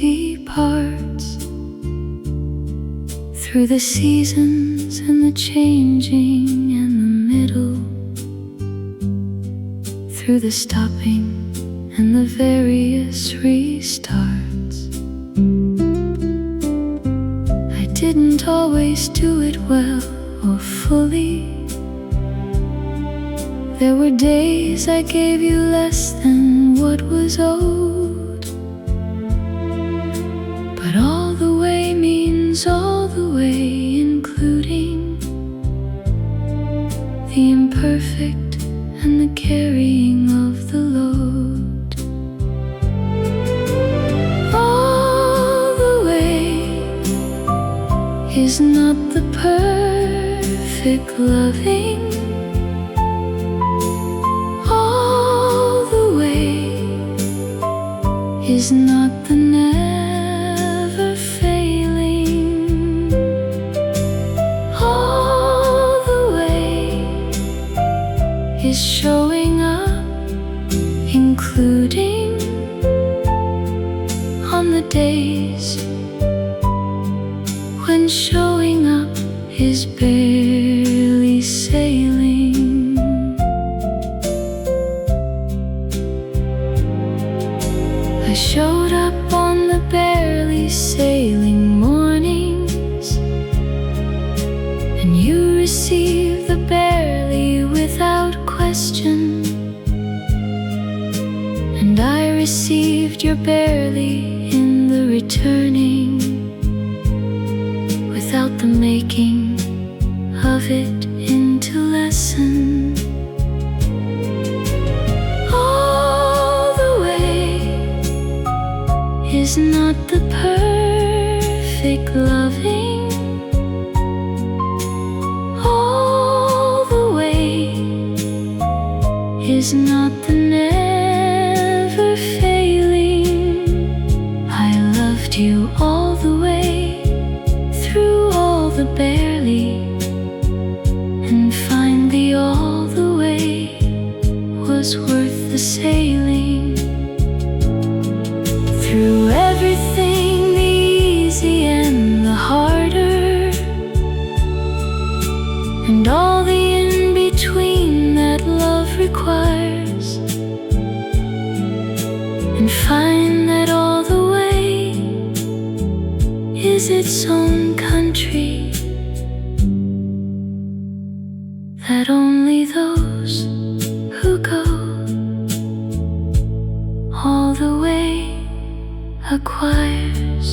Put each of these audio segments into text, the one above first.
easy parts, through the seasons and the changing and the middle, through the stopping and the various restarts. I didn't always do it well or fully. There were days I gave you less than what was owed, but all the way means all the way, including the imperfect and the carrying of the load. All the way is not the perfect loving. All the way is not the never failing. All the way is showing up, including on the days when showing up is barely sailing. I showed up on the barely sailing mornings, and you received the barely without question, and I received your barely in the returning, without the making of it into lesson. All the way is not the perfect loving. All the way is not the never failing. I loved you all the way through all the barely, and finally all the way was worth the sailing. Through everything, the easy and the harder, and all the in-between that love requires, and find that all the way is its own country, that only those who go all the way acquires.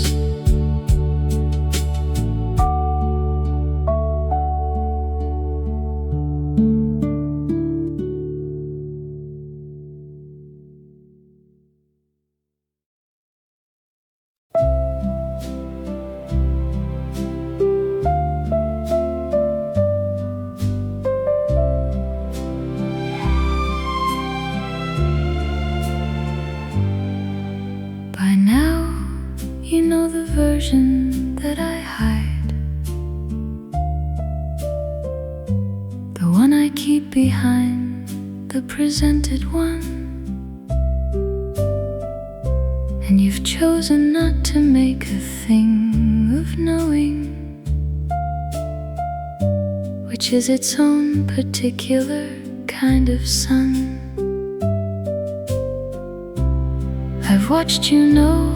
By now, you know the version that I hide, the one I keep behind the presented one. And you've chosen not to make a thing of knowing, which is its own particular kind of sun. I've watched you know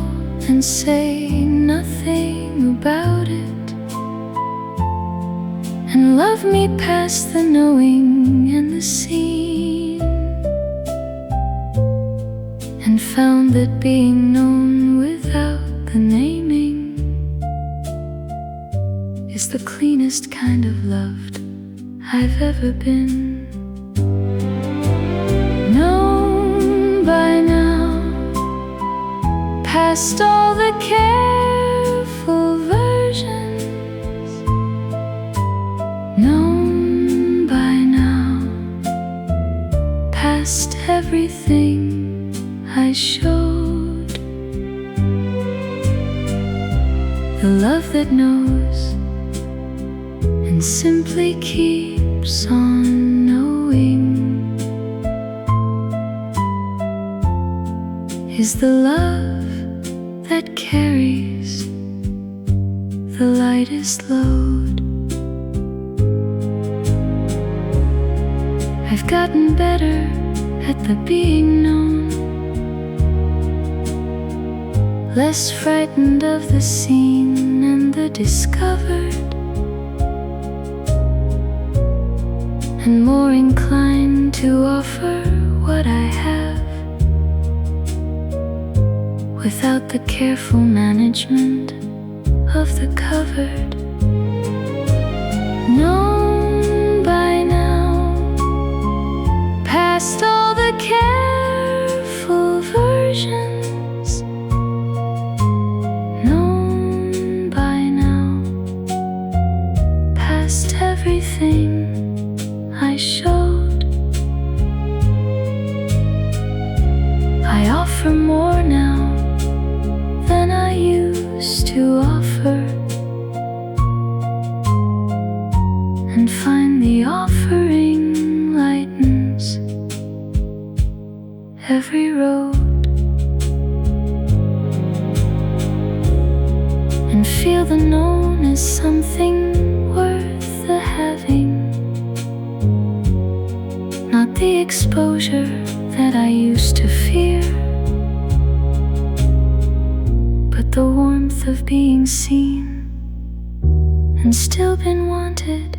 and say nothing about it, and love me past the knowing and the seen, and found that being known without the naming is the cleanest kind of loved I've ever been. Known by now, past all the careful versions, known by now, past everything I showed. The love that knows and simply keeps on knowing is the love that carries the lightest load. I've gotten better at the being known, less frightened of the seen and the discovered, and more inclined to offer what I have without the careful management of the covered. Known by now, past all the careful versions. Known by now, past everything I showed. I offer more now than I used to offer, and find the offering lightens every road, and feel the known as something worth the having, not the exposure that I used to fear, but the warmth of being seen and still been wanted,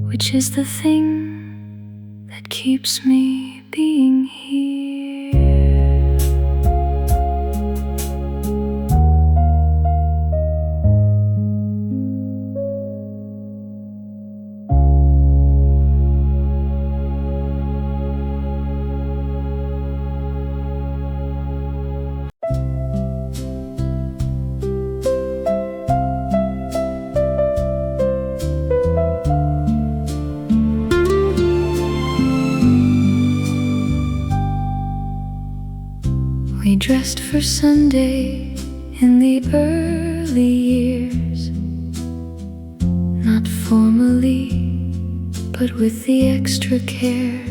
which is the thing that keeps me being here. We dressed for Sunday in the early years, not formally, but with the extra care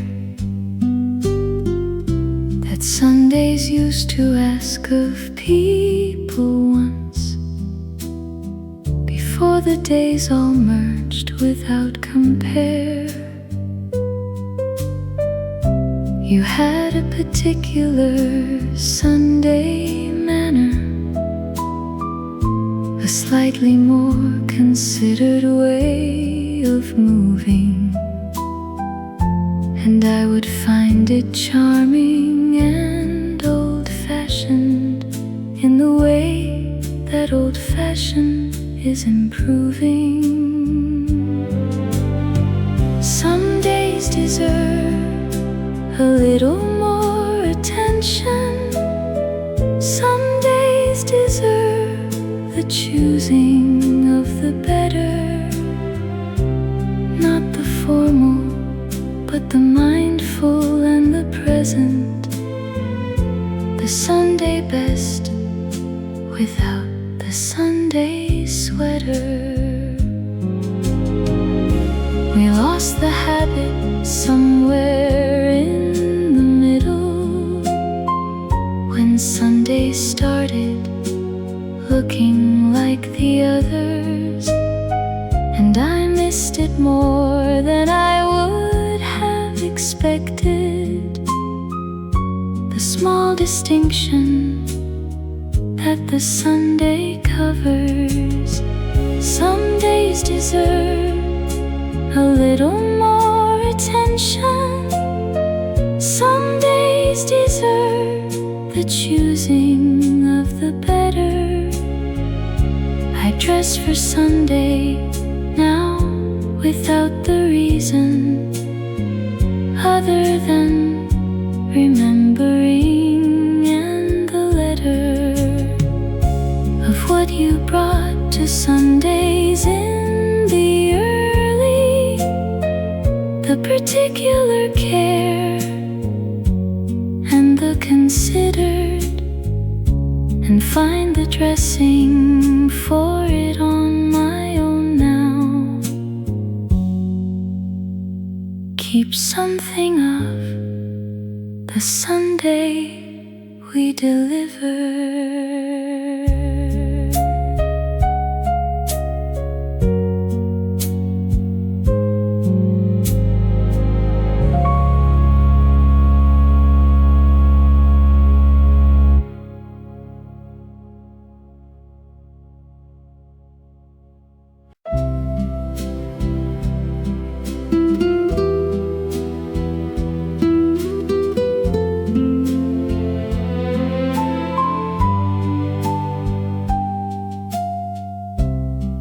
that Sundays used to ask of people once, before the days all merged without compare. You had a particular Sunday manner, a slightly more considered way of moving, and I would find it charming and old-fashioned in the way that old-fashioned is improving. Some days deserve a little more attention. Some days deserve the choosing of the better, not the formal, but the mindful and the present. The Sunday best without the Sunday sweater. We lost the habit somewhere in the middle, when Sunday started looking like the others, and I missed it more than I would have expected. The small distinction that the Sunday covers. Some days deserve a little more attention. Some days deserve the choosing of the better. I dress for Sunday now without the reason other than remembering and the letter of what you brought to Sundays in the early, the particular care and the considered, and find the dressing for it on my own now. Keep something of the Sunday we deliver.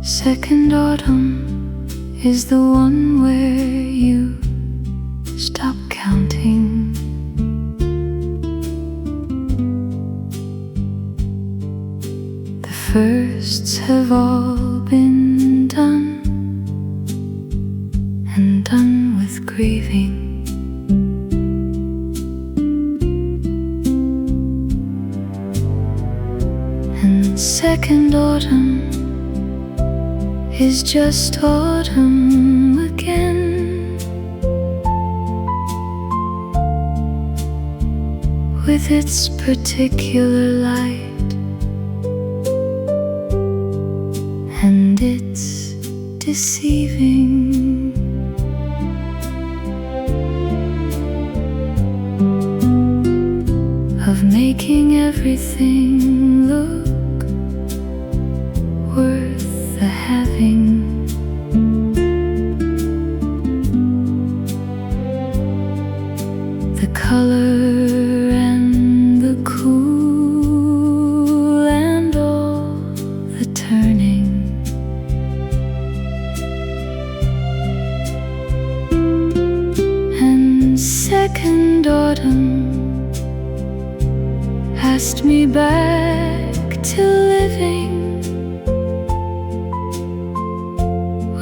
Second autumn is the one where you stop counting. The firsts have all been done and done with grieving. And second autumn is just autumn again, with its particular light and its deceiving. Of making everything look worth the having. The color and the cool and all the turning. And second autumn asked me back to living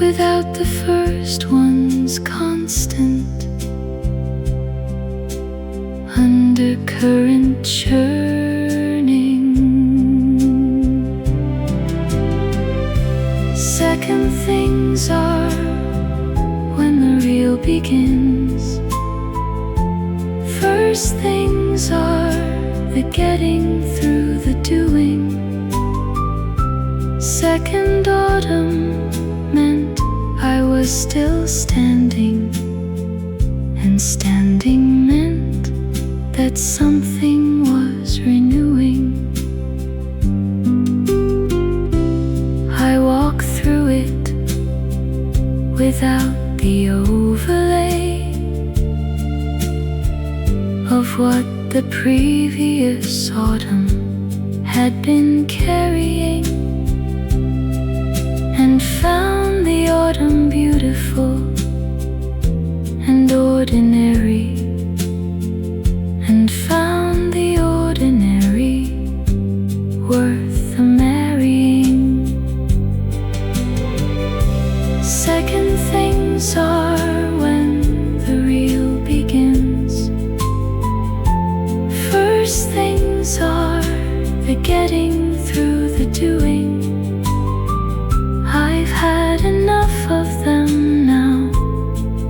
without the first one's constant undercurrent churning. Second things are when the real begins. First things are the getting through the doing. Second autumn meant I was still standing, and standing meant that something was renewing. I walk through it without the overlay of what the previous autumn had been carrying, and found the autumn beautiful and ordinary, and found the ordinary worth the marrying. Second things are when the real begins. First things are the getting through the doing. I've had enough of them now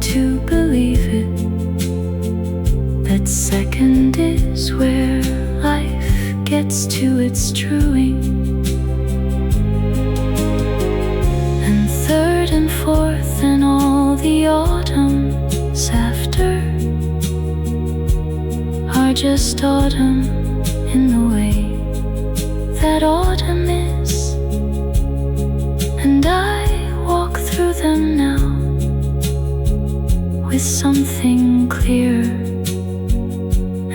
to believe it, that second is where life gets to its truing. And third and fourth and all the autumns after are just autumn in the way that autumn is. And I walk through them now with something clear,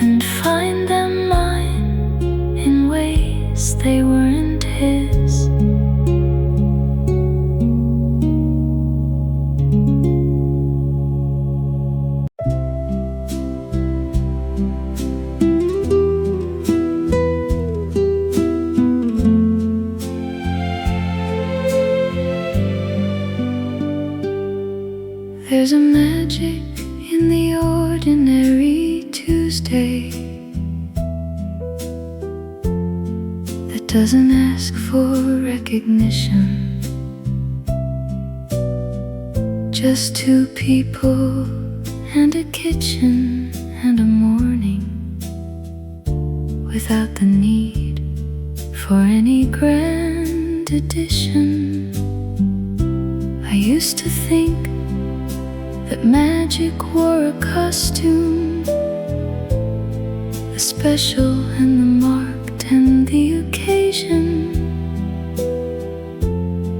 and find them mine in ways they weren't his. There's a magic in the ordinary Tuesday that doesn't ask for recognition. Just two people and a kitchen and a morning with without the need for any grand addition. I used to think that magic wore a costume, the special and the marked and the occasion.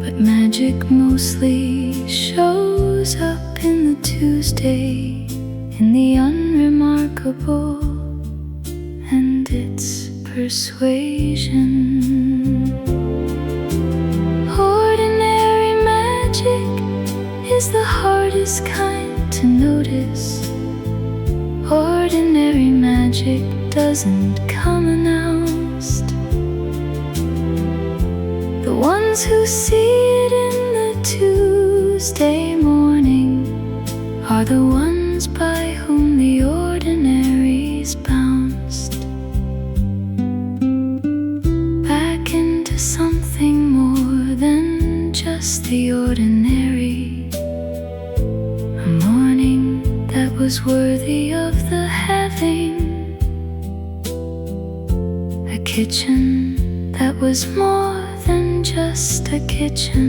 But magic mostly shows up in the Tuesday, in the unremarkable and its persuasion. Ordinary magic is the hardest kind to notice. Ordinary magic doesn't come announced. The ones who see it in the Tuesday morning are the ones by whom the ordinaries bounced back into something more than just the ordinary. A morning that was worthy of the having, a kitchen that was more than just a kitchen,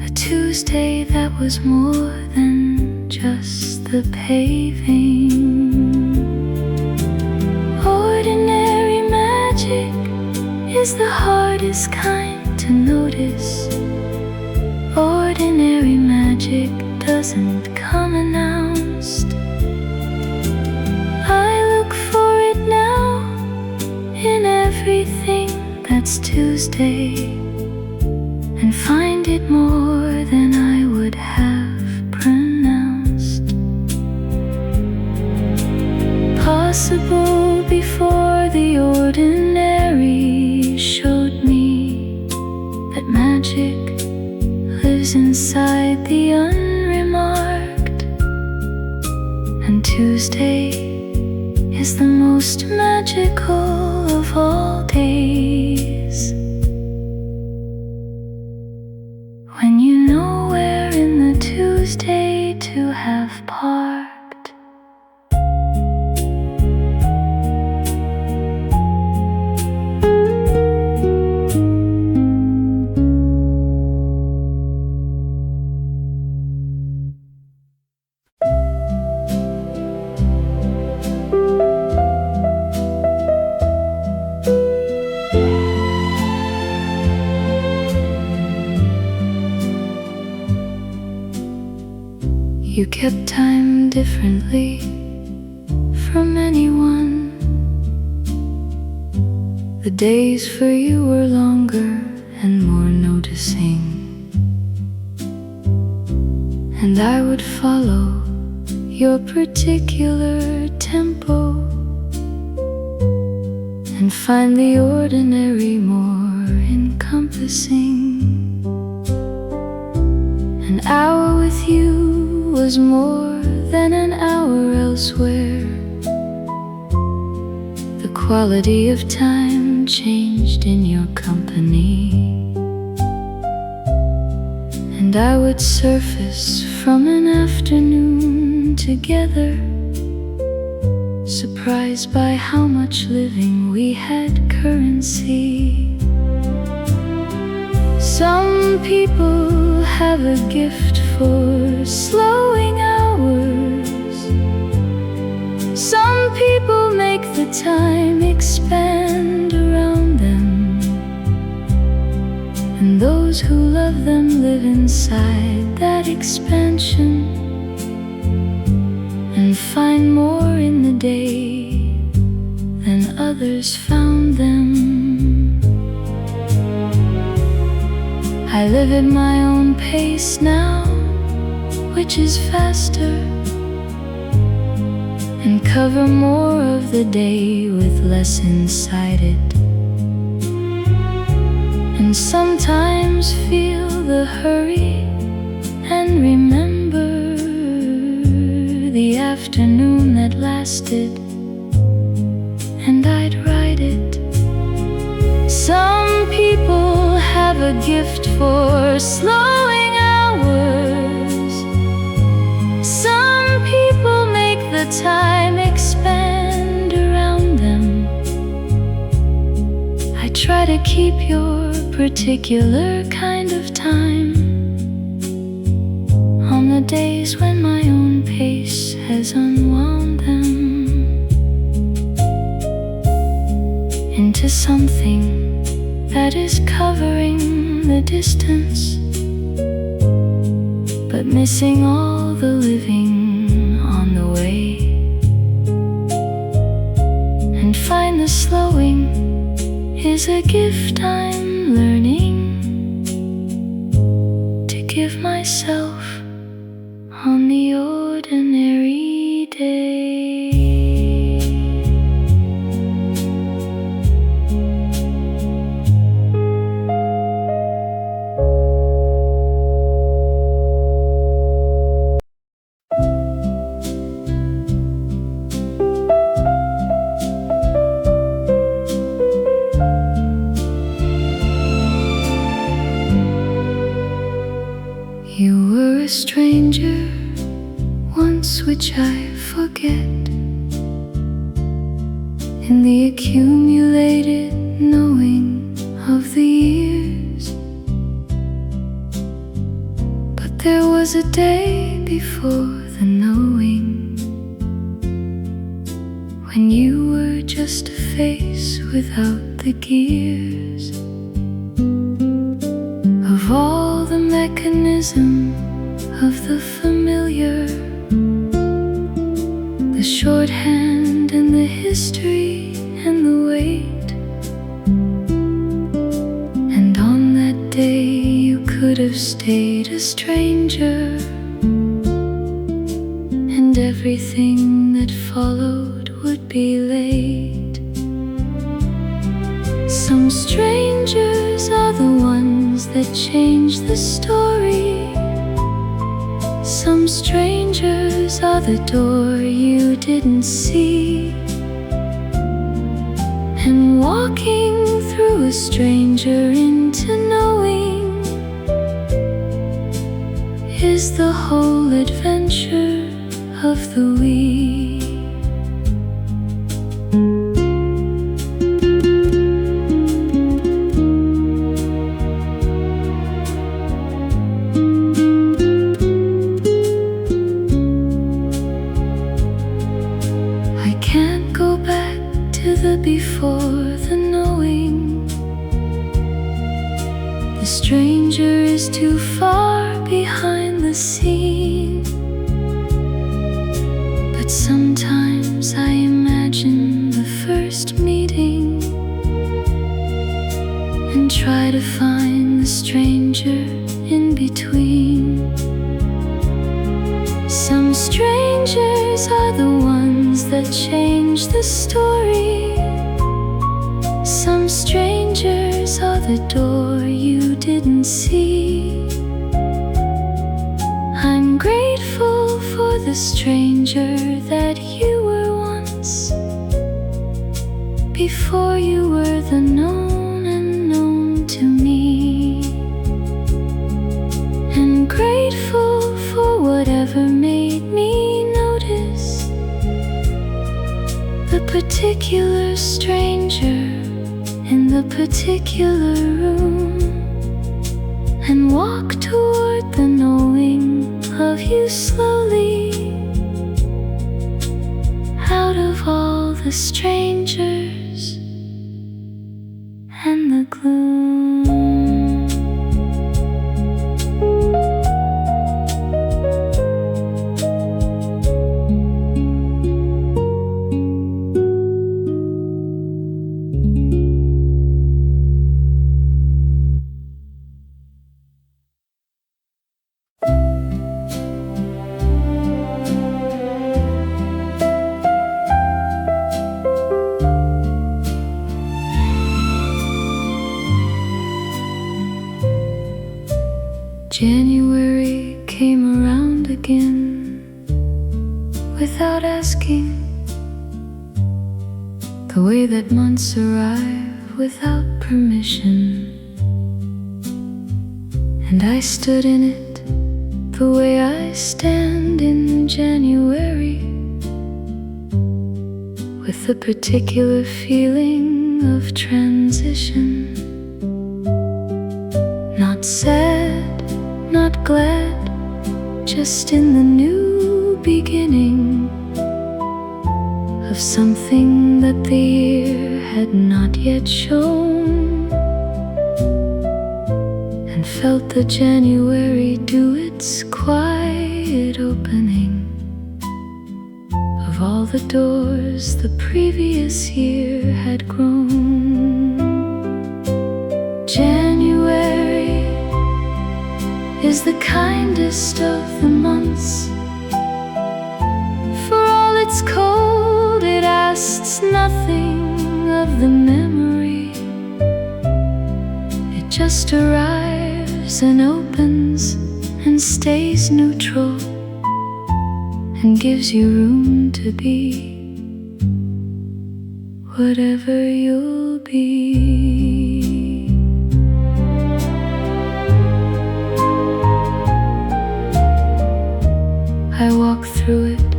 a Tuesday that was more than just the paving. Ordinary magic is the hardest kind to notice. Ordinary magic doesn't come announced. I look for it now in everything that's Tuesday, and find it more than I would have pronounced possible before the ordinary showed me that magic lives inside the unremarked, and Tuesday is the most magical of all days. When you know where in the Tuesday to have parked. You kept time differently from anyone. The days for you were longer and more noticing, and I would follow your particular tempo and find the ordinary more encompassing. An hour with you was more than an hour elsewhere. The quality of time changed in your company, and I would surface from an afternoon together, surprised by how much living we had currency. Some people have a gift for slowing hours. Some people make the time expand around them, and those who love them live inside that expansion and find more in the day than others found them. I live at my own pace now, which is faster, and cover more of the day with less inside it, and sometimes feel the hurry and remember the afternoon that lasted, and I'd write it. Some people have a gift for slowing hours. Some people make the time expand around them, try to keep your particular kind of time on the days when my own pace has unwound them into something that is covering the distance but missing all the living on the way, and find the slowing is a gift I'm learning to give myself on the ordinary day. You were a stranger once, which I forget, in the accumulated knowing of the years. But there was a day before the knowing, when you were just a face without the gears of all the mechanism of the familiar, the shorthand and the history and the weight. And on that day you could have stayed a stranger, and everything that followed would be late. Some strangers are the ones that change the story. Some strangers are the door you didn't see, and walking through a stranger into knowing is the whole adventure of the we. Before the knowing, the stranger is too far behind the scene. But sometimes I imagine the first meeting and try to find the stranger in between. Some strangers are the ones that change the story. Some strangers are the door you didn't see. I'm grateful for the stranger that you were once, before you were the known and known to me. And grateful for whatever made me notice the particular stranger in the particular room, and walk toward the knowing of you slowly, out of all the strangers and the gloom. January came around again without asking, the way that months arrive without permission. And I stood in it the way I stand in January, with a particular feeling of transition. Not sad, not glad, just in the new beginning of something that the year had not yet shown, and felt the January do its quiet opening of all the doors the previous year had grown. January is the kindest of the months. For all its cold, it asks nothing of the memory. It just arrives and opens and stays neutral, and gives you room to be whatever you'll be. I walk through it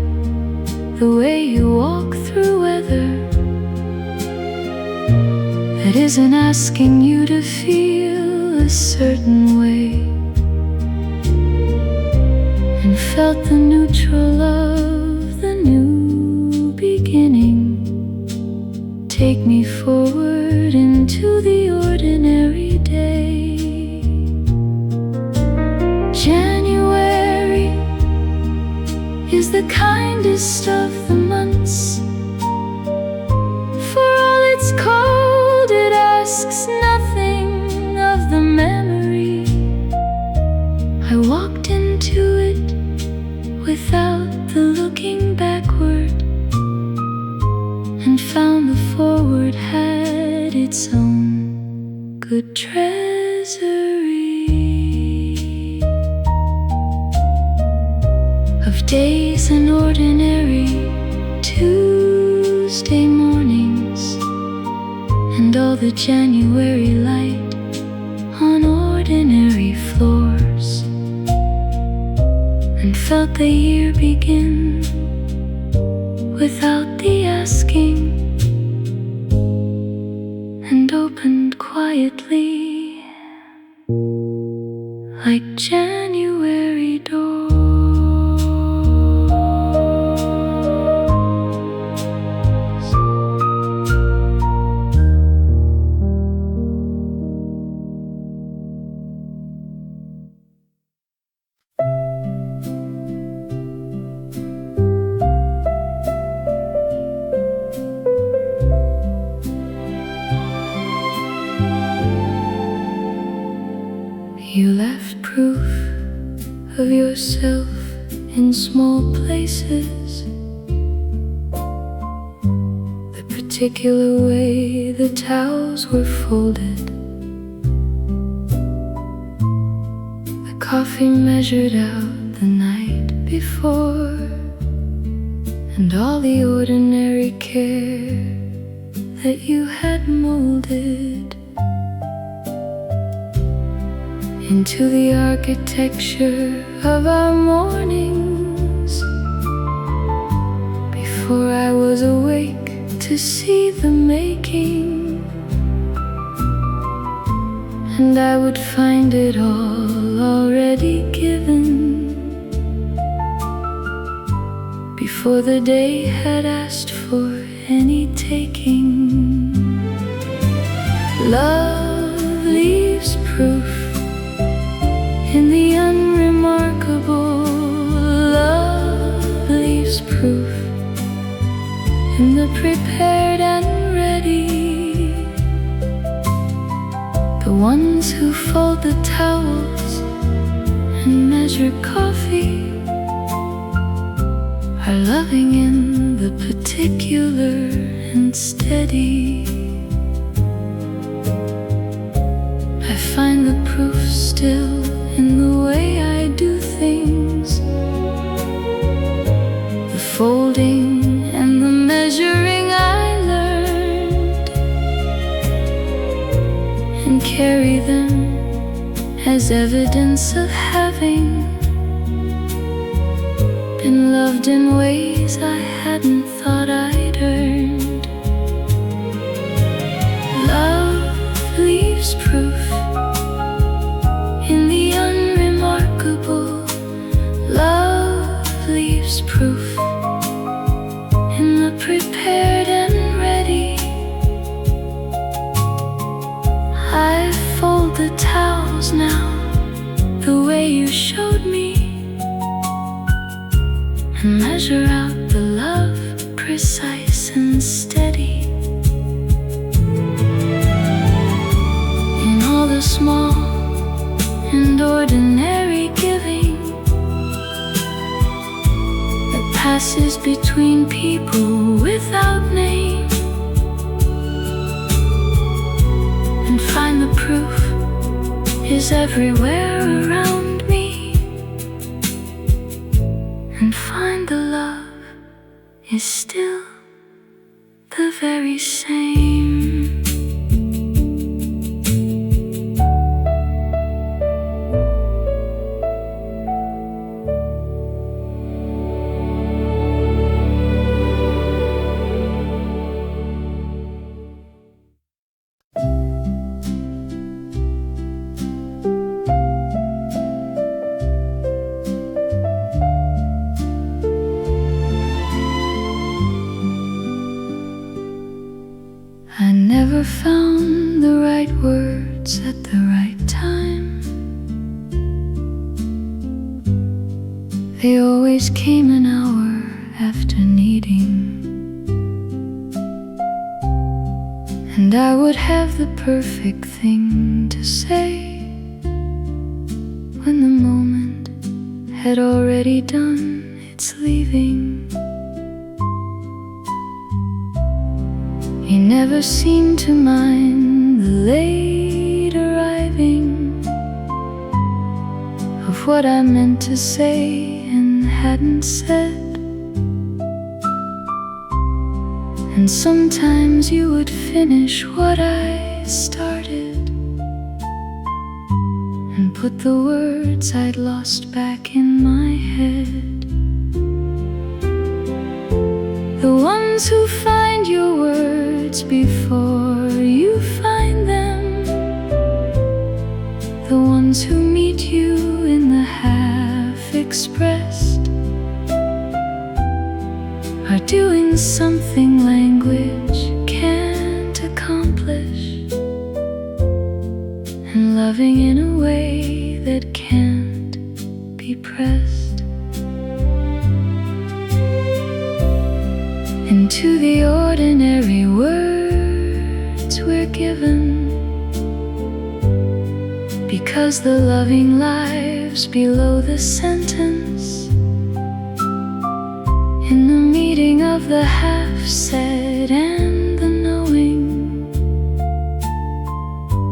the way you walk through weather that isn't asking you to feel a certain way, and felt the neutral of the new beginning take me forward into the ordinary day. January is the kindest of the months. For all its cold, it asks nothing of the memory. I walked into it without the looking backward, and found the forward had its own good treasury of days and ordinary Tuesday mornings, and all the January light on ordinary floors, and felt the year begin without the asking, and opened quietly like January doors. You left proof of yourself in small places, the particular way the towels were folded, the coffee measured out the night before, and all the ordinary care that you had molded into the architecture of our mornings. Before I was awake to see the making, and I would find it all already given before the day had asked for any taking. Love leaves proof in the unremarkable. Love leaves proof in the prepared and ready. The ones who fold the towels and measure coffee are loving in the particular and steady. I find the proof still in the way I do things, the folding and the measuring I learned, and carry them as evidence of having been loved in ways I hadn't thought I'd earned. Love leaves proof fold the towels now the way you showed me, and measure out the love precise and steady. In all the small and ordinary giving that passes between people without name, and find the proof is everywhere around me, and find the love is still the very same. I never found the right words at the right time. They always came an hour after needing, and I would have the perfect thing to say when the moment had already done its leaving. You never seemed to mind the late arriving of what I meant to say and hadn't said. And sometimes you would finish what I started and put the words I'd lost back in my head. The ones who find your words before you find them, the ones who meet you in the half-expressed, are doing something language can't accomplish, and loving in a way that can't be pressed. Into the ordinary words we're given, because the loving lives below the sentence, in the meeting of the half-said and the knowing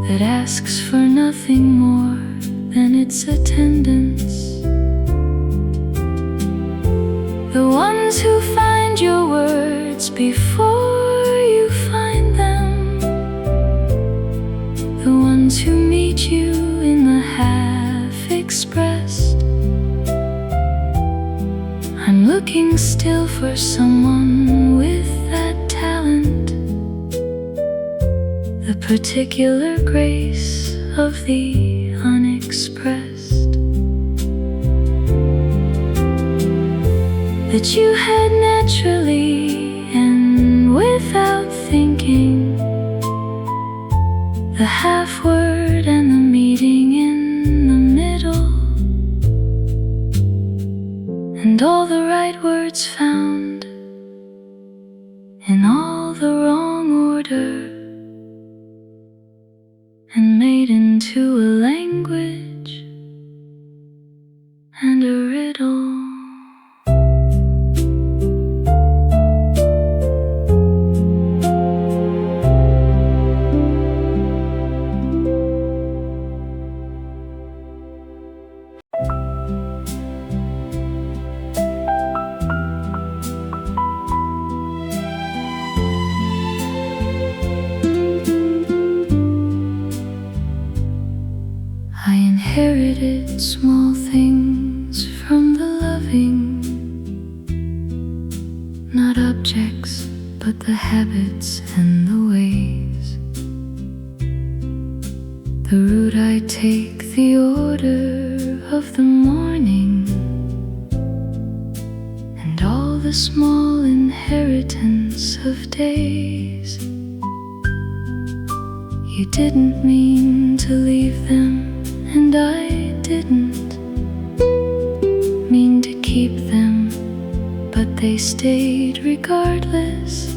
that asks for nothing more than its attendance. The ones who find your words before you find them, the ones who meet you in the half-expressed. I'm looking still for someone with that talent, the particular grace of the unexpressed, that you had naturally and without thinking, the half word and the meeting in the middle, and all the right words found in all the wrong order, and made into a language and a riddle. I inherited small things from the loving, not objects, but the habits and the ways, the route I take, the order of the morning, and all the small inheritance of days. You didn't mean to leave them, and I didn't mean to keep them, but they stayed regardless.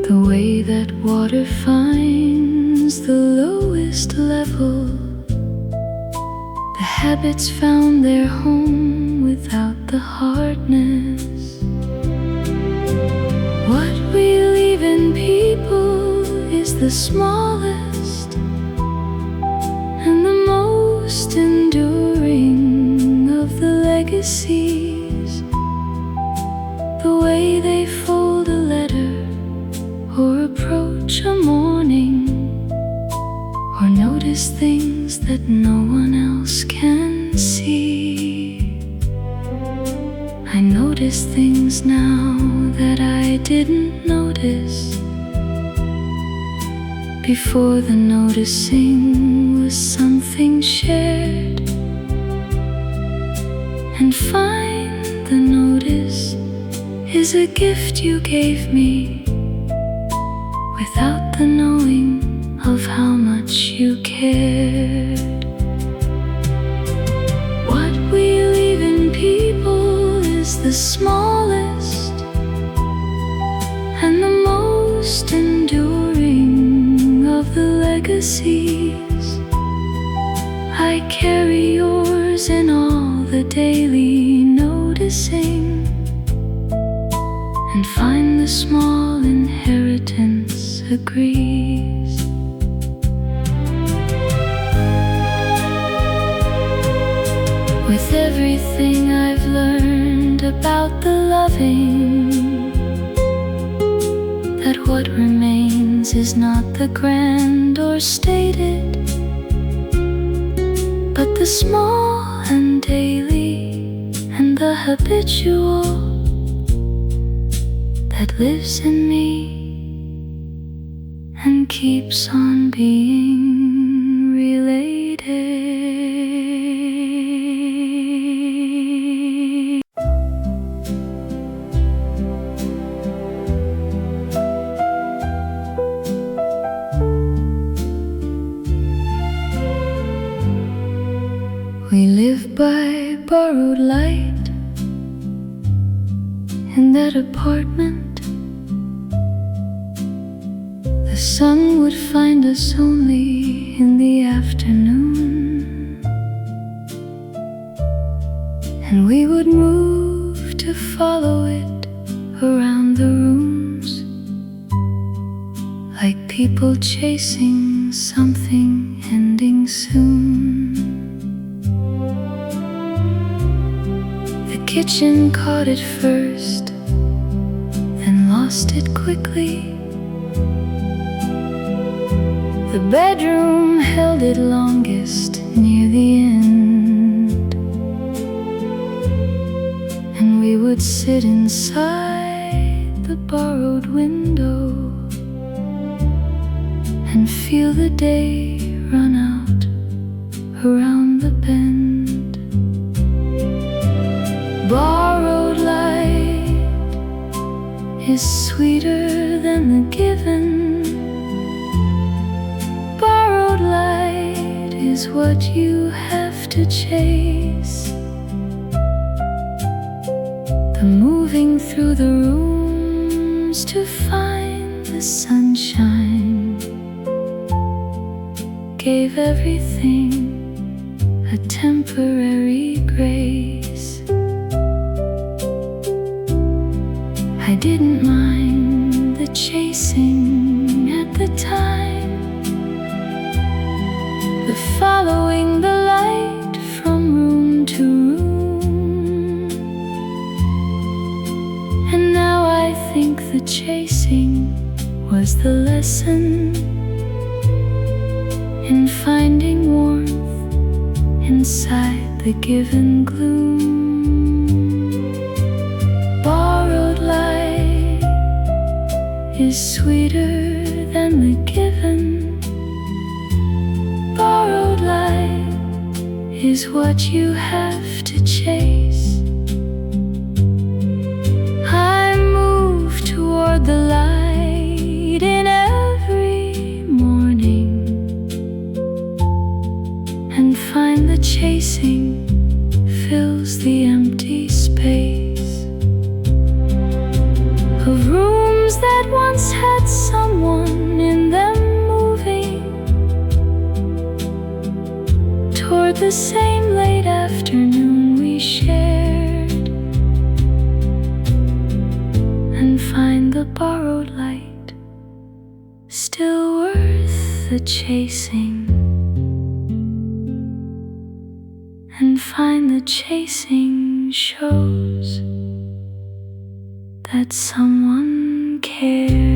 The way that water finds the lowest level, the habits found their home without the hardness. What we leave in people is the smallest and the most enduring of the legacies. The way they fold a letter, or approach a morning, or notice things that no one else can see. I notice things now that I didn't notice before. The noticing was something shared, and find the notice is a gift you gave me without the knowing of how much you cared. What we leave in people is the smallest and the most enduring of the legacies. I carry yours in all the daily noticing, and find the small inheritance agrees. With everything I've learned about the loving, that what remains is not the grand or stated, but the small and daily and the habitual that lives in me and keeps on being related. We live by borrowed light in that apartment. The sun would find us only in the afternoon, and we would move to follow it around the rooms, like people chasing something ending soon. The kitchen caught it first, then lost it quickly. The bedroom held it longest near the end, and we would sit inside the borrowed window and feel the day run out around the bend. Borrowed light is sweeter than the given. Borrowed light is what you have to chase. The moving through the rooms to find the sunshine gave everything a temporary grace. I didn't mind the chasing at the time, the following the light from room to room. And now I think the chasing was the lesson in finding warmth inside the given gloom. Borrowed light is sweeter than the given. Borrowed light is what you have to chase. I move toward the light in every the same late afternoon we shared, and find the borrowed light still worth the chasing, and find the chasing shows that someone cared.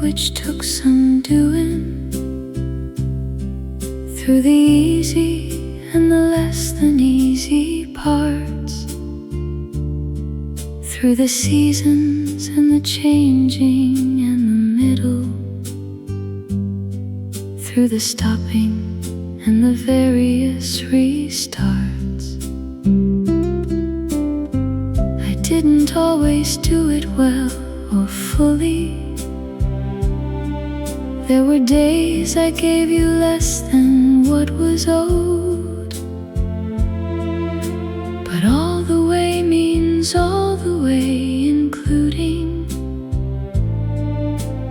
Which took some doing, through the easy and the less than easy parts, through the seasons and the changing and the middle, through the stopping and the various restarts. I didn't always do it well or fully. There were days I gave you less than what was owed, but all the way means all the way, including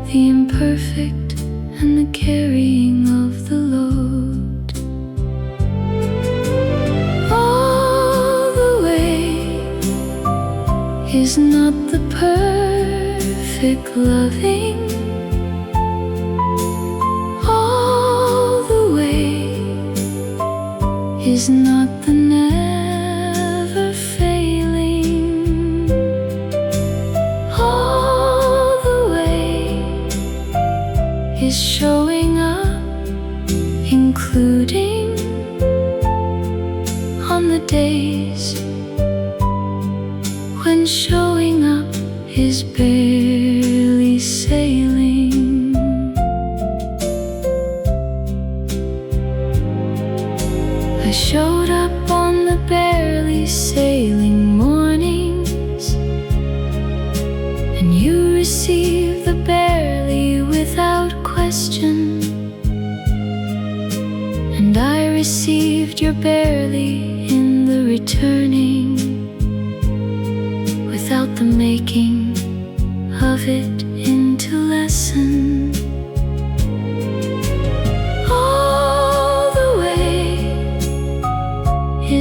the imperfect and the carrying of the load. All the way is not the perfect loving. Is not the never failing. All the way is showing up, including on the days when showing up is barely sailing. I showed up on the barely sailing mornings, and you received the barely without question, and I received your barely in the returning, without the making of it into lesson.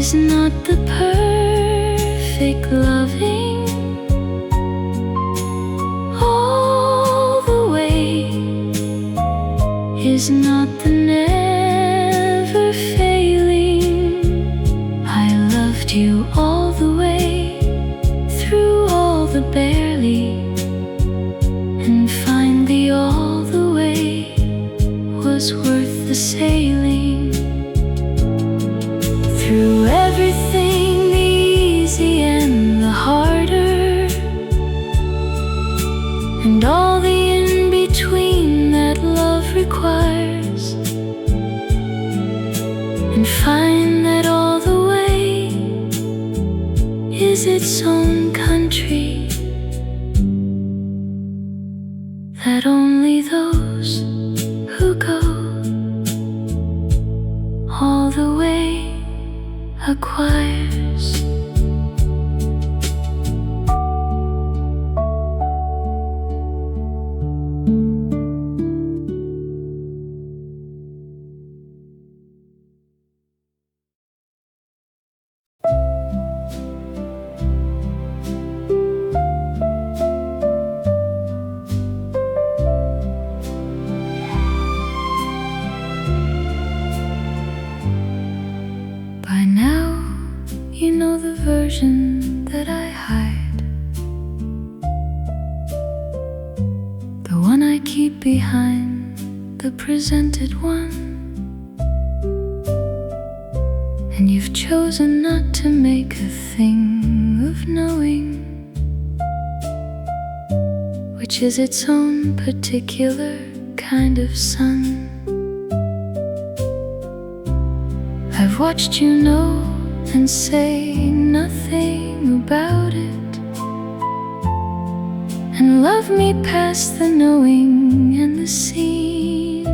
Is not the perfect loving. All the way is not the never failing. I loved you all the way, through all the barely, and find the all the way was worth the sailing. Through everything, the easy and the harder, and all the in-between that love requires, and find that all the way is its own country, that only those who go all the way acquires. By now, you know the version that I hide, the one I keep behind the presented one. And you've chosen not to make a thing of knowing which is its own particular kind of sun. I've watched you know and say nothing about it, and love me past the knowing and the seen,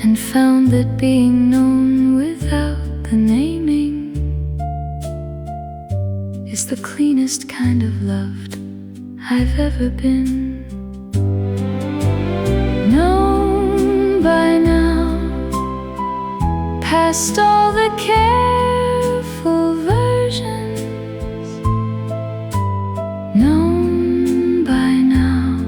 and found that being known without the naming is the cleanest kind of loved I've ever been. Known by now, past all the careful versions. Known by now,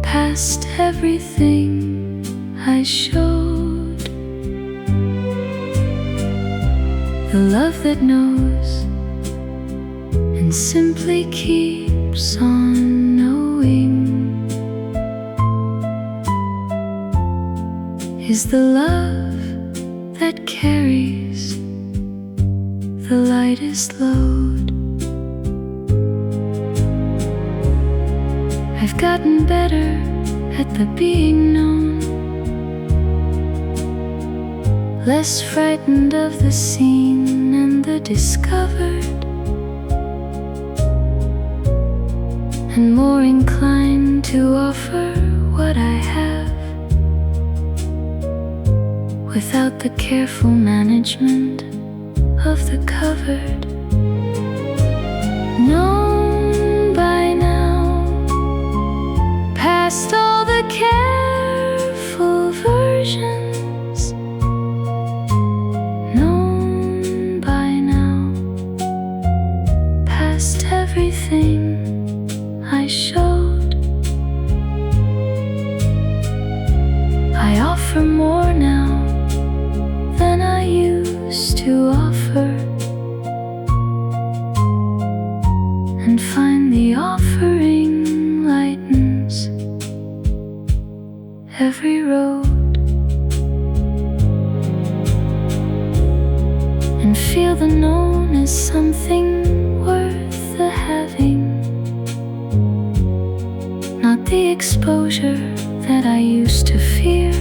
past everything I showed. The love that knows and simply keeps on knowing is the love that carries the lightest load. I've gotten better at the being known, less frightened of the seen and the discovered, and more inclined to offer what I have without the careful management of the covered. Known by now, past all the careful versions. Known by now, past everything I showed. I offer more now than I used to offer, and find the offering lightens every road, and feel the known as something worth the having, not the exposure that I used to fear,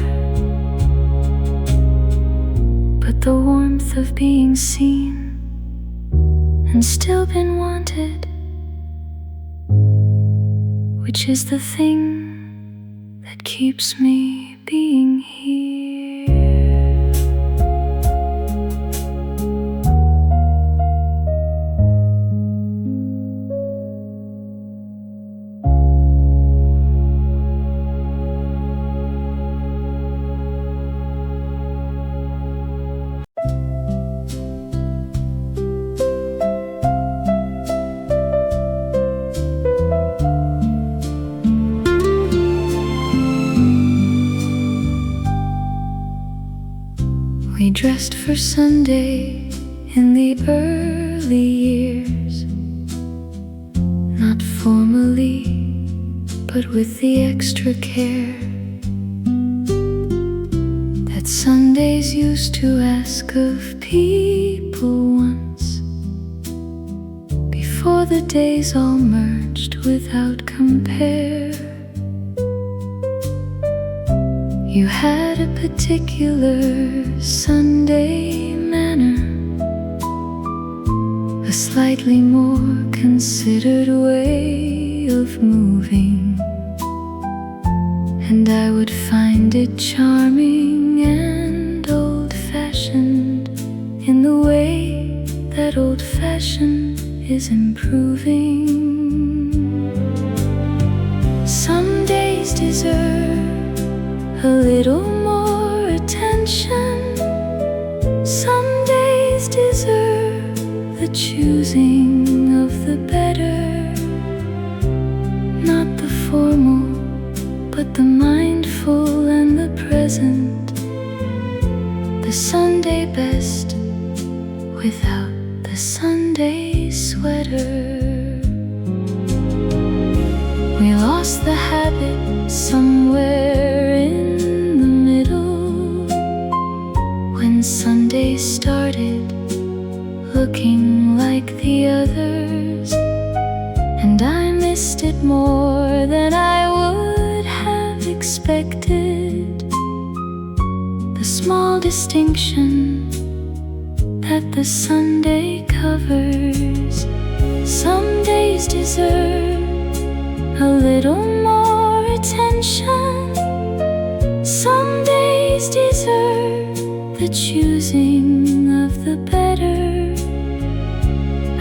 but the warmth of being seen and still been wanted, which is the thing that keeps me being here. We dressed for Sunday in the early years, not formally, but with the extra care that Sundays used to ask of people once, before the days all merged without compare. You had a particular Sunday manner, a slightly more considered way of moving, and I would find it charming and old-fashioned in the way that old-fashioned is improving. Some days deserve a little more attention. Some days deserve the choosing of the better, not the formal, but the mindful and the present. The Sunday best without the Sunday sweater. We lost the habit somewhere in the middle, when Sunday started looking like the others, and and I missed it more than I would have expected. The small distinction that the Sunday covers. Some days deserve a little more attention. Some days deserve the choosing of the better.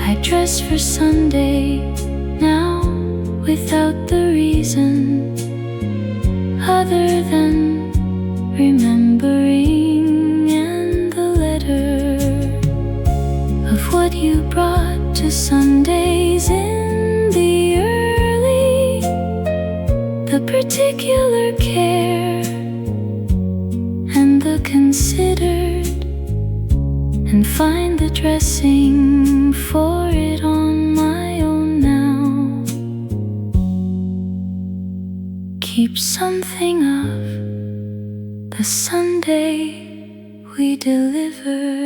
I dress for Sunday now without the reason other than remembering and the letter of what you brought to Sundays in the early, the particular care and the considered, and find the dressing for it on my own now. Keep something of the Sunday we deliver.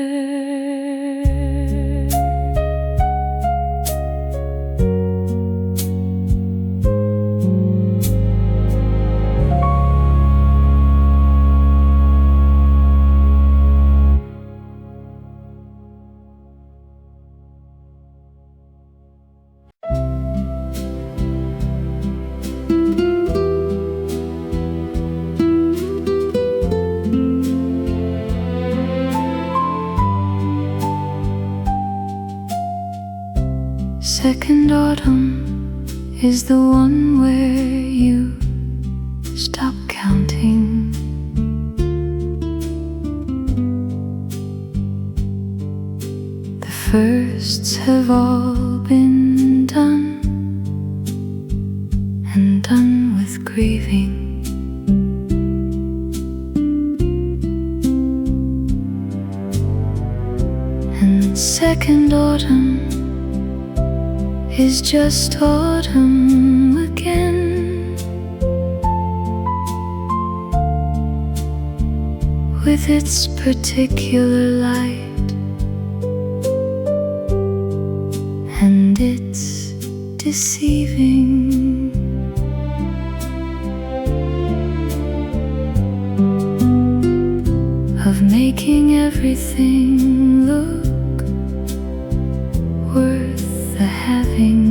Second autumn is the one where you stop counting. The firsts have all been done, and done with grieving. And second autumn is just autumn again, with its particular light and its deceiving. Of making everything look worth the having.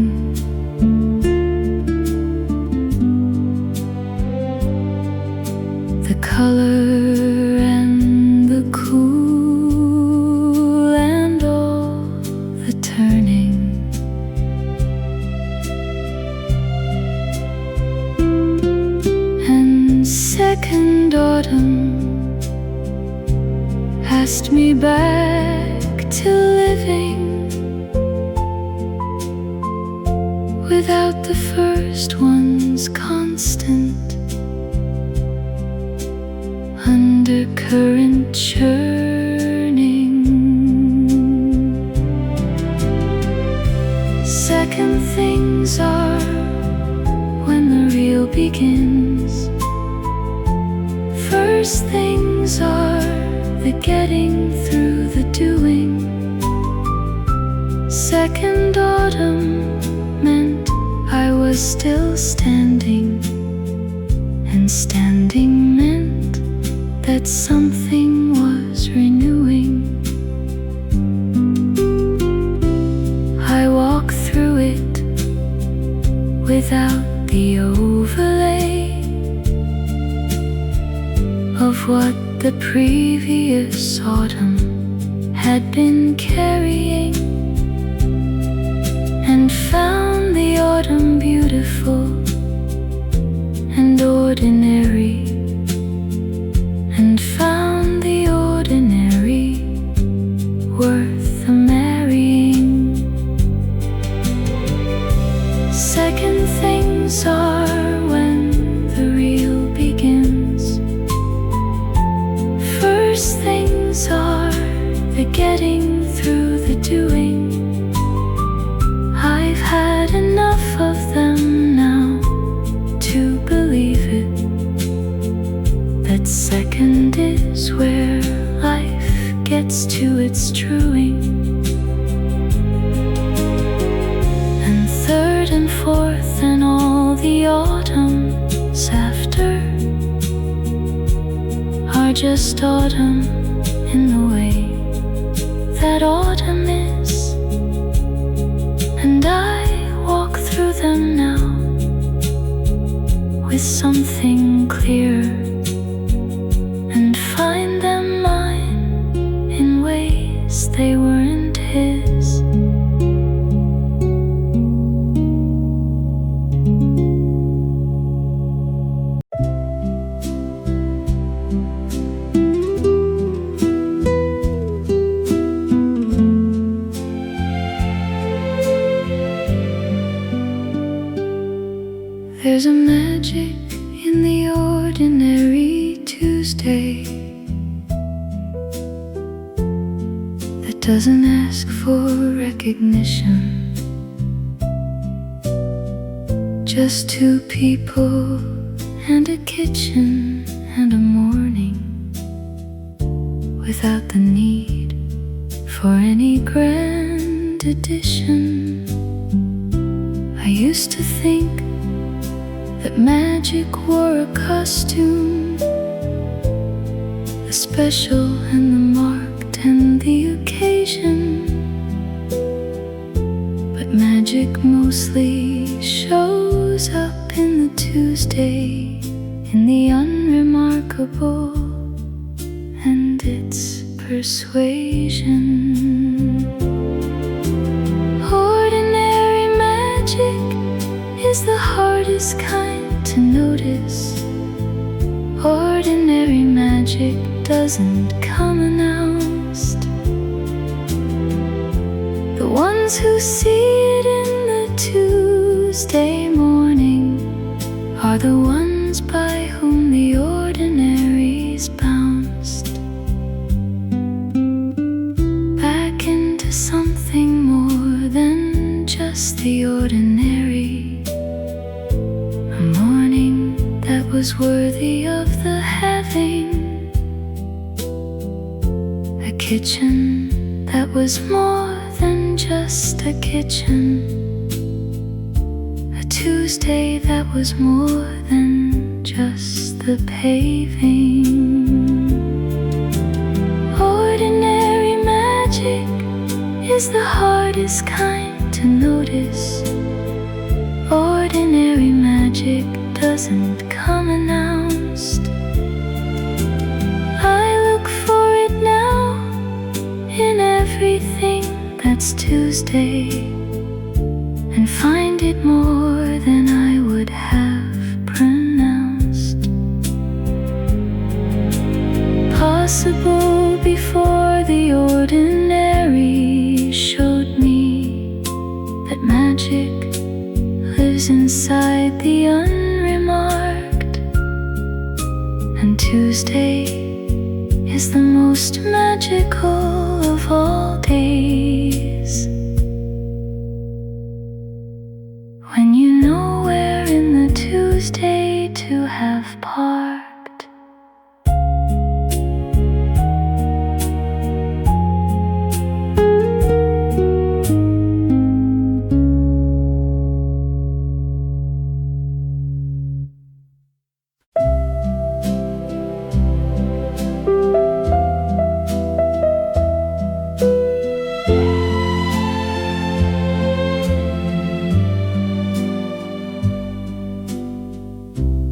The color and the cool and all the turning. And second autumn asked me back to living without the first one's constant undercurrent churning. Second things are when the real begins. First things are the getting through the doing. Second autumn meant I was still standing, and standing meant that something was renewing. I walk through it without the overlay of what the previous autumn had been carrying, and found the autumn beautiful and ordinary, and found the ordinary worth the marrying. Second things are when the real begins. First things are the getting through the doing. I've had enough of them now to believe it. just autumn in the way that autumn is, and I walk through them now with something clear and find them mine in ways they weren't his. There's a magic in the ordinary Tuesday that doesn't ask for recognition. Just two people and a kitchen and a morning without the need for any grand addition. I used to think that magic wore a costume, the special and the marked and the occasion. But magic mostly shows up in the Tuesday, in the unremarkable and its persuasion. Ordinary magic is the hardest kind to notice. Ordinary magic doesn't come announced. The ones who see it in the Tuesday morning are the ones by whom the ordinaries bounced back into something more than just the ordinary. Was worthy of the having, a kitchen that was more than just a kitchen, a Tuesday that was more than just the paving. Ordinary magic is the hardest kind to notice. Ordinary magic doesn't come announced. I look for it now in everything that's Tuesday, and find it more than I would have pronounced possible before the ordinary showed me that magic lives inside the unremarked, and Tuesday is the most magical of all days. When you know where in the Tuesday to have parked.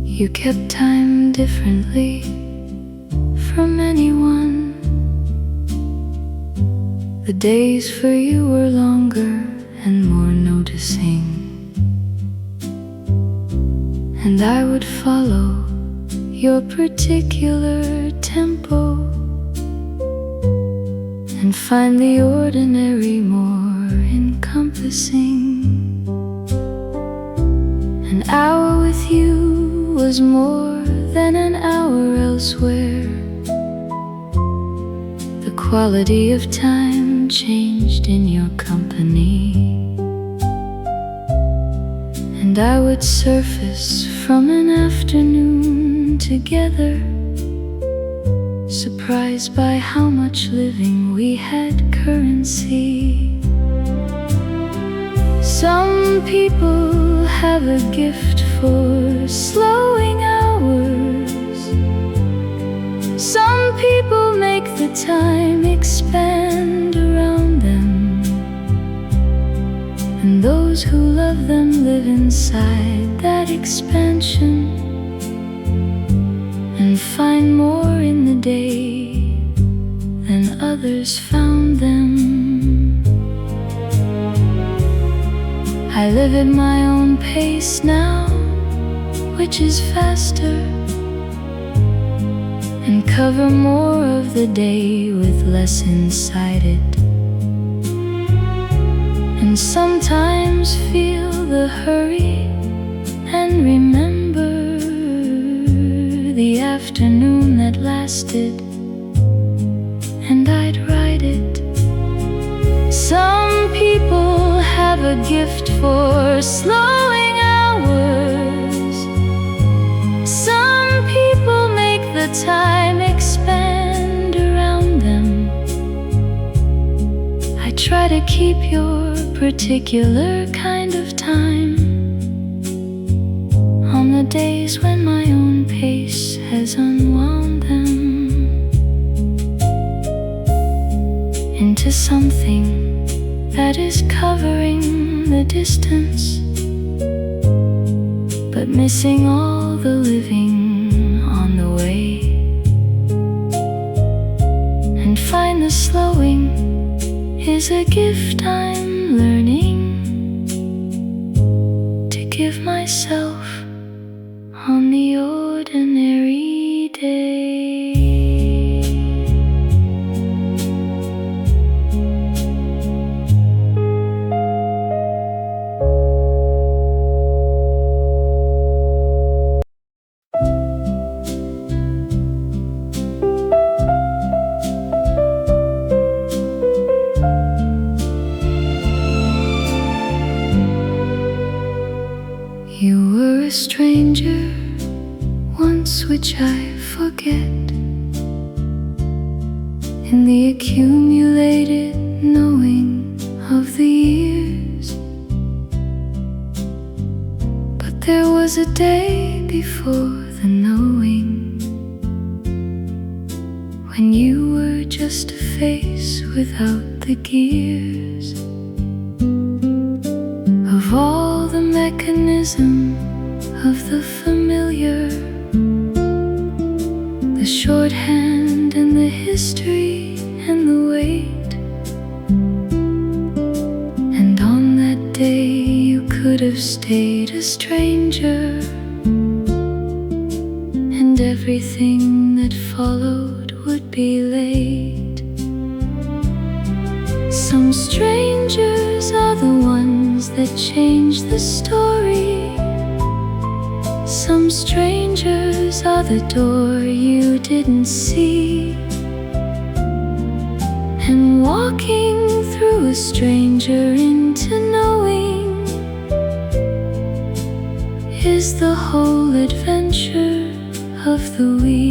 You kept time differently from anyone. The days for you were longer and more noticing, and I would follow your particular tempo and find the ordinary more encompassing. An hour with you was more than an hour elsewhere. The quality of time changed in your company, and I would surface from an afternoon together, surprised by how much living we had currency. Some people have a gift for slowing hours. Some make the time expand around them, and those who love them live inside that expansion and find more in the day than others found them. I live at my own pace now, which is faster, and cover more of the day with less inside it, and sometimes feel the hurry and remember the afternoon that lasted, and I'd write it. Some people have a gift for slowing hours. Some people make the time expand around them. I try to keep your particular kind of time on the days when my own pace has unwound them into something that is covering the distance, but missing all the living on the way, and find the slowing is a gift I'm learning to give myself on the ordinary day. You were a stranger once, which I forget, in the accumulated knowing of the years. But there was a day before the knowing, when you were just a face without the gears of all the mechanism of the familiar, the shorthand and the history and the weight. And on that day you could have stayed a stranger, and everything that followed would be late. Some strangers are the ones that change the story. Some strangers are the door you didn't see, and walking through a stranger into knowing is the whole adventure of the we.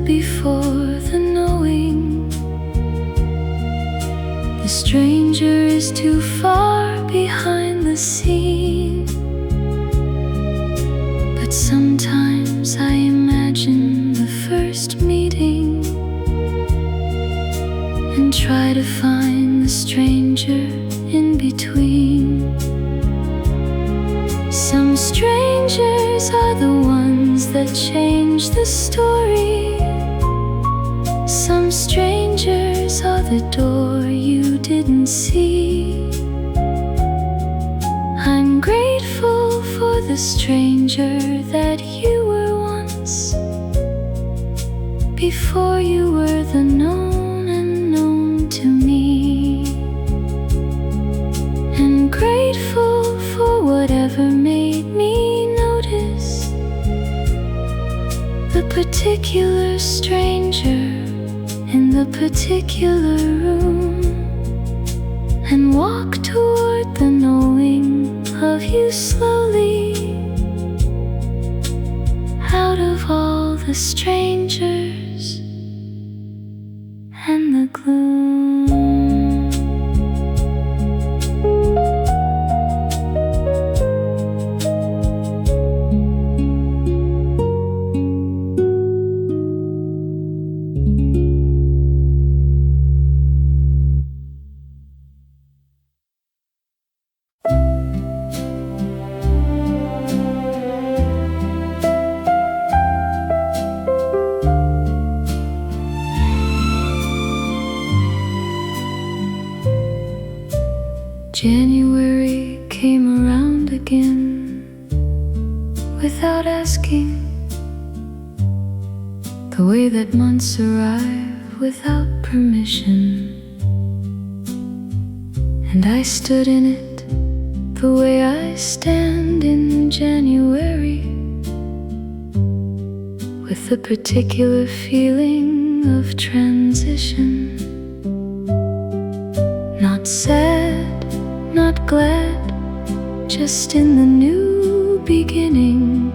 Before the knowing, the stranger is too far behind the scene. But sometimes I imagine the first meeting and try to find the stranger in between. Some strangers are the ones that change the story. Some strangers are the door you didn't see. I'm grateful for the stranger that you were once, before you were the known and known to me. And grateful for whatever made me notice the particular stranger in the particular room, and walk toward the knowing of you slowly, out of all the strangers and the gloom. January came around again without asking, the way that months arrive without permission. And I stood in it the way I stand in January, with a particular feeling of transition. Not sad, not glad, just in the new beginning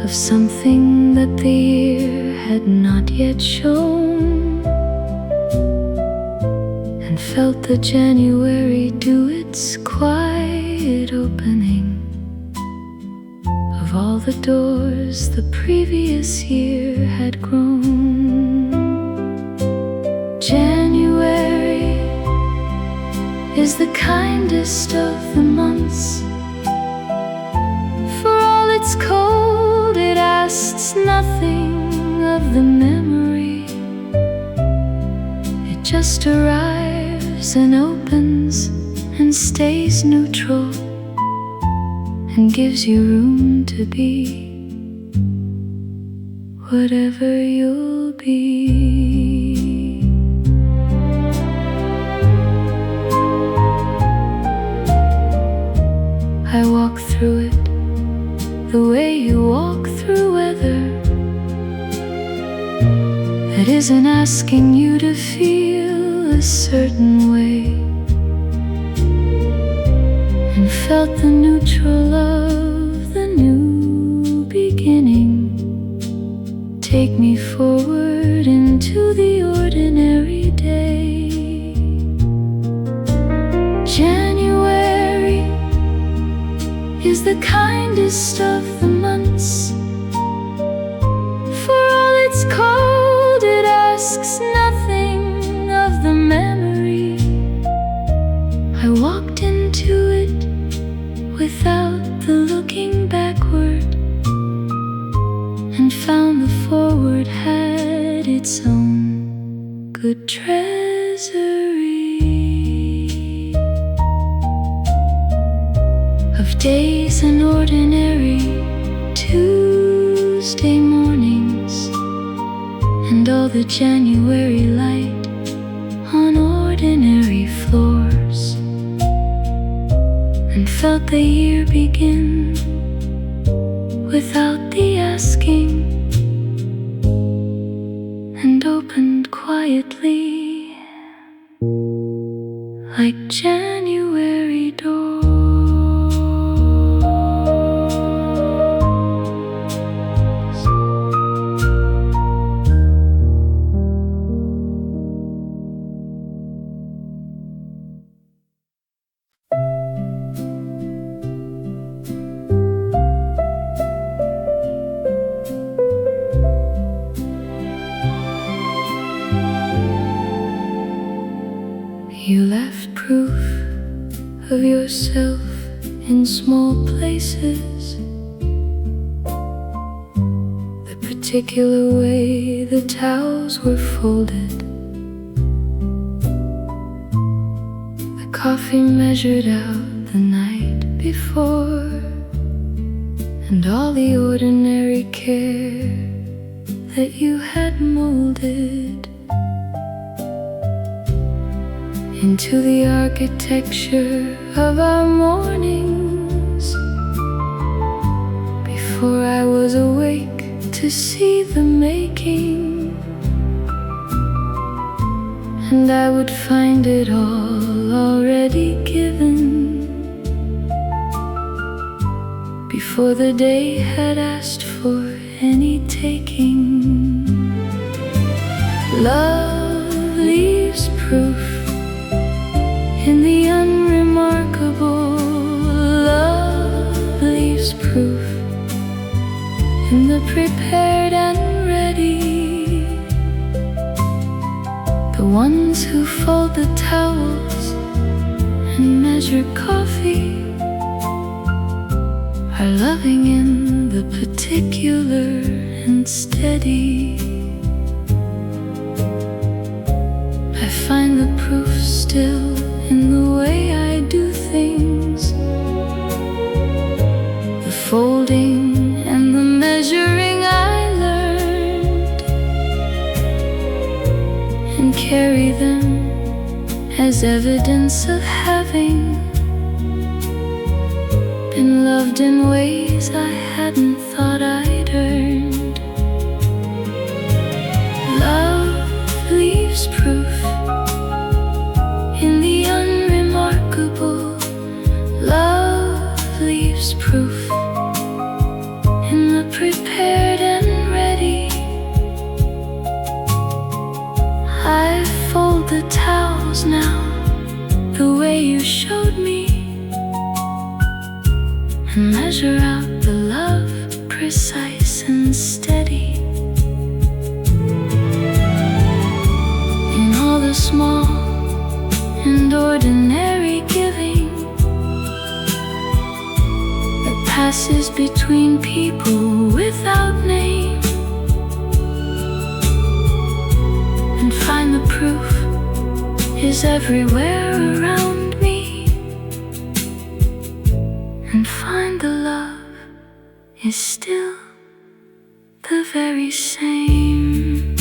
of something that the year had not yet shown, and felt the January do its quiet opening of all the doors the previous year had grown. January is the kindest of the months. For all its cold, it asks nothing of the memory. It just arrives and opens and stays neutral, and gives you room to be whatever you'll be. I walk through it the way you walk through weather that isn't asking you to feel a certain way, and felt the neutral of the new beginning take me forward into the ordinary day. January is the kindest of the months. For all its cold, it asks nothing of the memory. I walked into it without the looking backward, and found the forward had its own good treasury of days and ordinary Tuesday mornings, and all the January light on ordinary floors, and felt the year begin without the asking, and opened quietly like January doors. You left proof of yourself in small places, the particular way the towels were folded, the coffee measured out the night before, and all the ordinary care that you had molded into the architecture of our mornings, before I was awake to see the making. And I would find it all already given before the day had asked for any taking. Love leaves proof in the unremarkable. Love leaves proof in the prepared and ready. The ones who fold the towels and measure coffee are loving in the particular and steady. I find the proof still in the way I do things, the folding and the measuring I learned, and carry them as evidence of having been loved in ways I hadn't thought I'd earned. Love leaves proof in the unremarkable. Love leaves proof in the prepared and ready. I fold the towels now the way you showed me, and measure out the love precise and steady. In all the small and ordinary giving that passes between people without name, and find the proof is everywhere around me, and find the love is still the very same.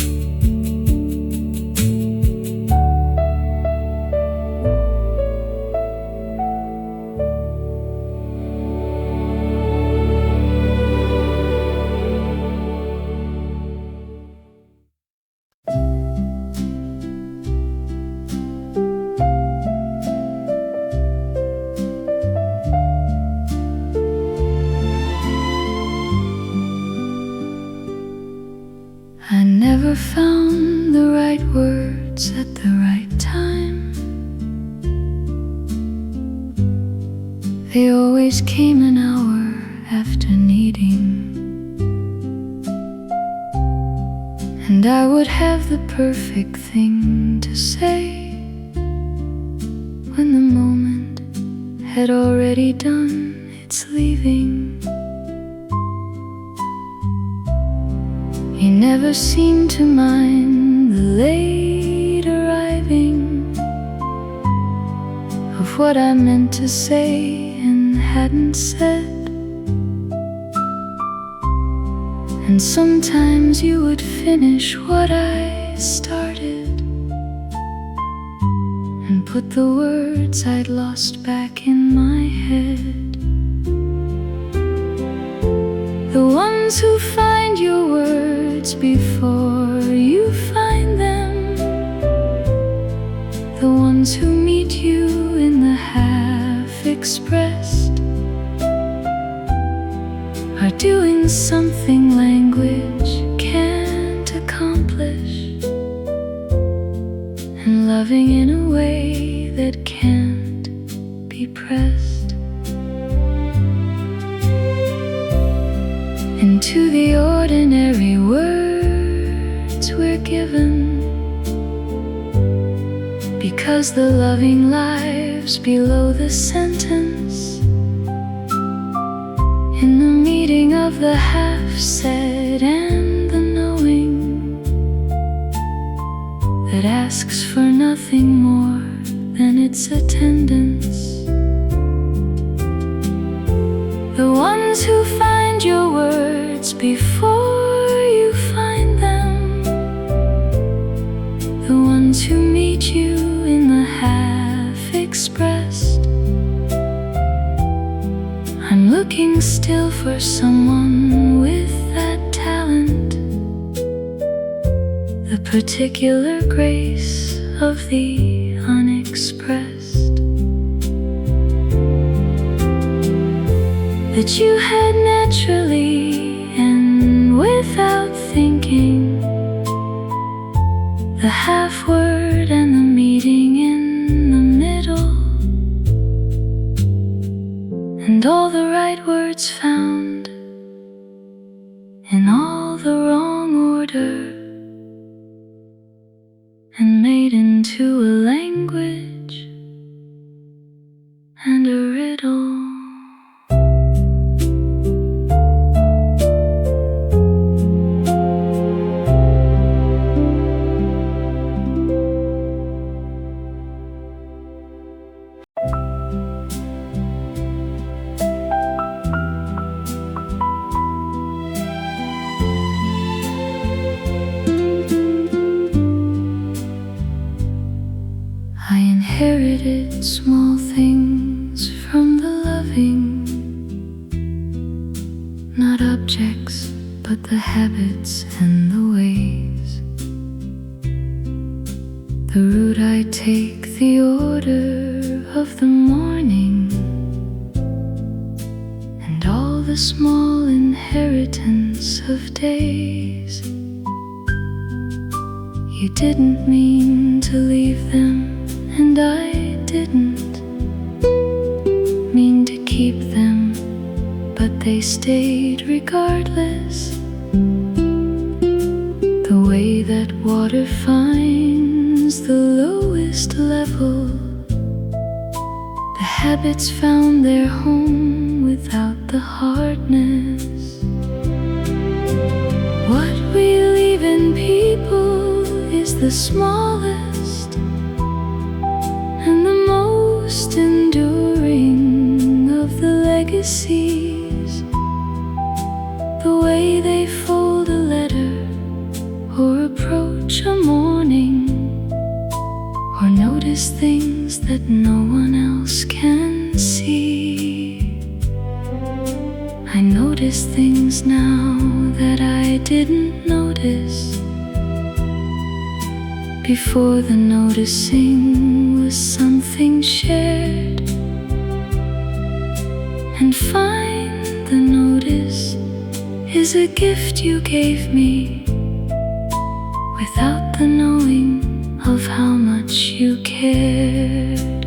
I never found the right words at the right time. They always came an hour after needing, and I would have the perfect thing to say when the moment had already done its leaving. You never seemed to mind the late arriving of what I meant to say and hadn't said. And sometimes you would finish what I started and put the words I'd lost back in my head. The ones who find your words before you find them, the ones who meet you in the half-expressed, are doing something language can't accomplish, and loving in a way that can't be pressed. Into the ordinary words we're given, because the loving lives below the sentence, in the meeting of the half-said and the knowing that asks for nothing more than its attendance. The ones who find your words before you find them, the ones who meet you in the half-expressed. I'm looking still for someone with that talent, the particular grace of the unexpressed, that you had naturally and with half word and the meaning in the middle, and all the right words found in all the wrong order, and made into a language and a riddle. I inherited small things from the loving, not objects, but the habits and the ways. The route I take, the order of the morning, and all the small inheritance of days. You didn't mean to leave them, and I didn't mean to keep them, but they stayed regardless. The way that water finds the lowest level, the habits found their home without the hardness. What we leave in people is the smallest and the most enduring of the legacies. The way they fold a letter, or approach a morning, or notice things that no one else can see. I notice things now that I didn't notice before. The noticing was something shared, and find the notice is a gift you gave me without the knowing of how much you cared.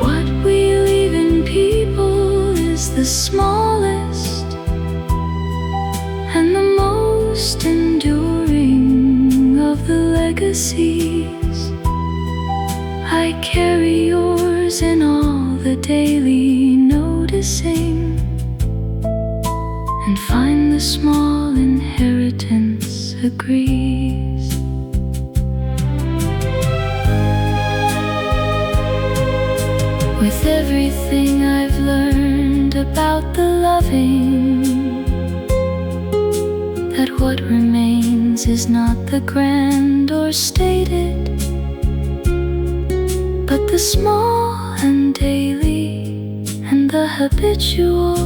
What we leave in people is the smallest and the most enduring of the legacies. I carry yours in all the daily noticing, and find the small inheritance agrees. With everything I've learned about the loving, that what remains is not the grand or stated, but the small and daily and the habitual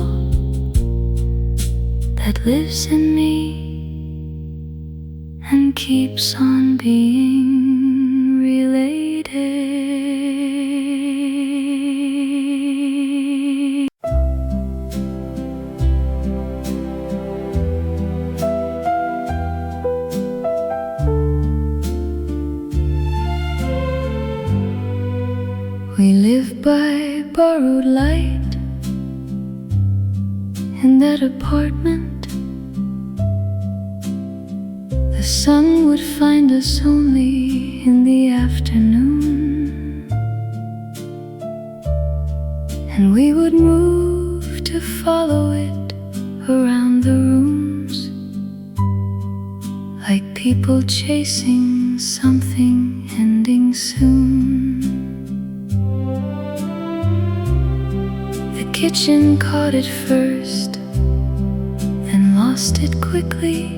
that lives in me and keeps on being related. We live by borrowed light in that apartment. The sun would find us only in the afternoon, and we would move to follow it around the rooms, like people chasing something ending soon. The kitchen caught it first, then lost it quickly.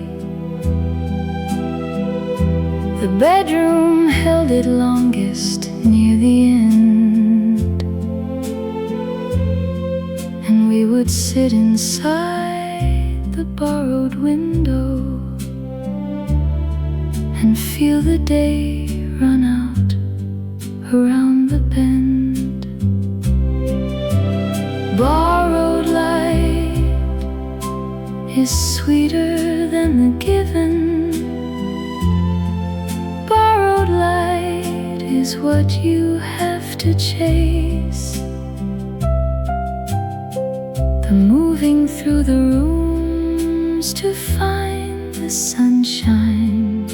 The bedroom held it longest near the end, and we would sit inside the borrowed window and feel the day run out around the bend. Borrowed light is sweeter than the given, is what you have to chase. The moving through the rooms to find the sunshine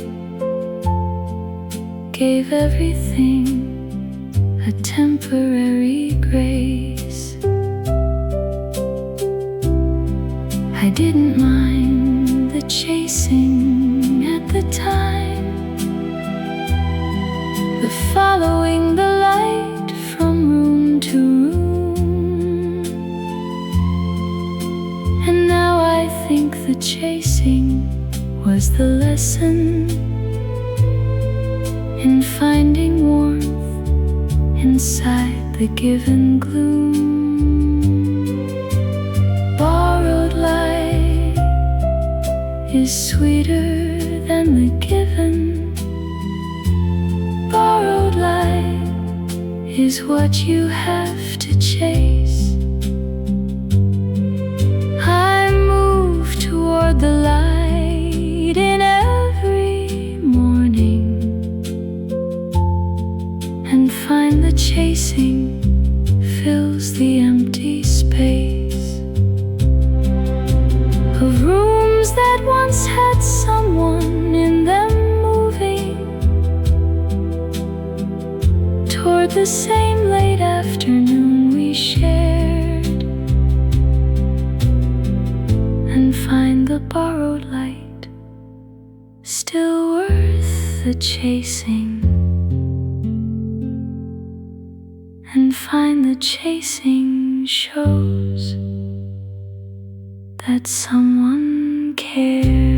gave everything a temporary grace. I didn't mind the chasing at the time, the following the light from room to room. And now I think the chasing was the lesson in finding warmth inside the given gloom. Borrowed light is sweeter than the given. Borrowed light is what you have to chase. I move toward the light in every morning and find the chasing fills the empty space of rooms that once had someone in them moving toward the same late afternoon we shared, and find the borrowed light still worth the chasing, and find the chasing shows that someone cares.